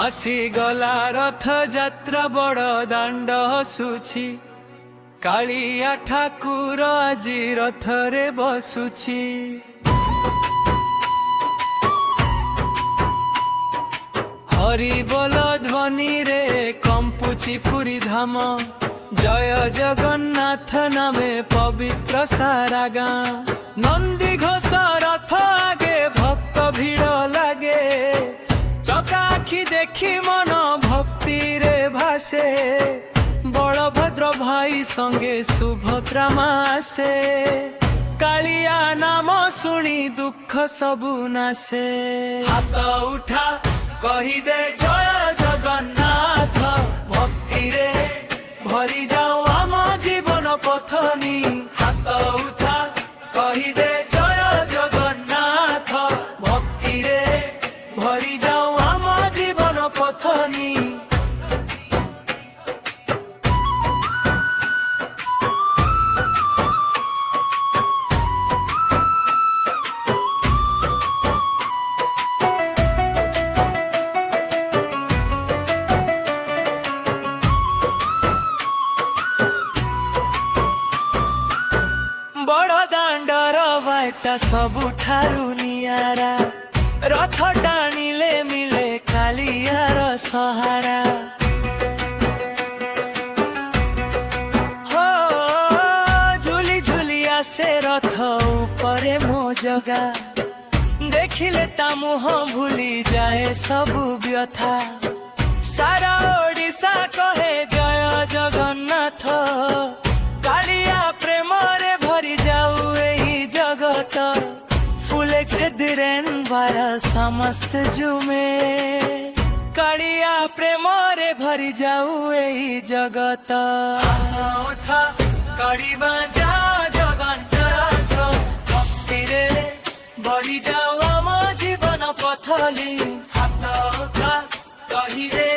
ଆସିଗଲା ରଥଯାତ୍ରା ବଡ଼ ଦାଣ୍ଡ ହସୁଛି, କାଳିଆ ଠାକୁର ଆଜି ରଥରେ ବସୁଛି। ହରି ବୋଲ ଧ୍ୱନିରେ କମ୍ପୁଛି ପୁରୀ ଧାମ, ଜୟ ଜଗନ୍ନାଥ ନାମେ ପବିତ୍ର ସାରା ଗାଁ। ନନ୍ଦୀ ଘୋଷ ରଥ ଆଗେ ଭକ୍ତ ଭିଡ଼ ଲାଗେ, ଚକା ଆଖି ଦେଖି ମନ ଭକ୍ତିରେ ଭାସେ। ବଳଭଦ୍ର ଭାଇ ସଙ୍ଗେ ସୁଭଦ୍ରା ମା ଆସେ, କାଳିଆ ନାମ ଶୁଣି ଦୁଃଖ ସବୁ ନାଶେ। ହାତ ଉଠା କହିଦେ ଜୟ ଜଗନ୍ନାଥ, ଭକ୍ତିରେ ଭରି ଯାଉ ଆମ ଜୀବନ ପଥନି। ହାତ ଉଠା କହିଦେ ଜୟ ଜଗନ୍ନାଥ, ଭକ୍ତିରେ ଭରି ଯାଉ ଆମ ଜୀବନ ପଥନି। ବଡ଼ ଦାଣ୍ଡର ବାଟା ସବୁଠାରୁ ନିଆରା, ରଥ ଟାଣିଲେ ମିଳେ କାଳିଆର ସହାରା। ହୋ ଝୁଲି ଝୁଲି ଆସେ ରଥ ଉପରେ ମୋ ଜଗା, ଦେଖିଲେ ତା ମୁହଁ ଭୁଲି ଯାଏ ସବୁ ବ୍ୟଥା। ସାରା ଓଡ଼ିଶା କହେ ଜୟ ଜଗନ୍ନାଥ, କାଳିଆ ପ୍ରେମରେ ଭରି ଯାଉ ଏହି ଜଗତ। फूले से दिरेन वारा समस्त जुमे, कालिया प्रेमरे भरी जाऊ एही जगत। उठा कड़िबा जा जगन्नाथ, भक्तिरे भरी जाऊ आम जीवन पथली। हाथ उठा कहिरे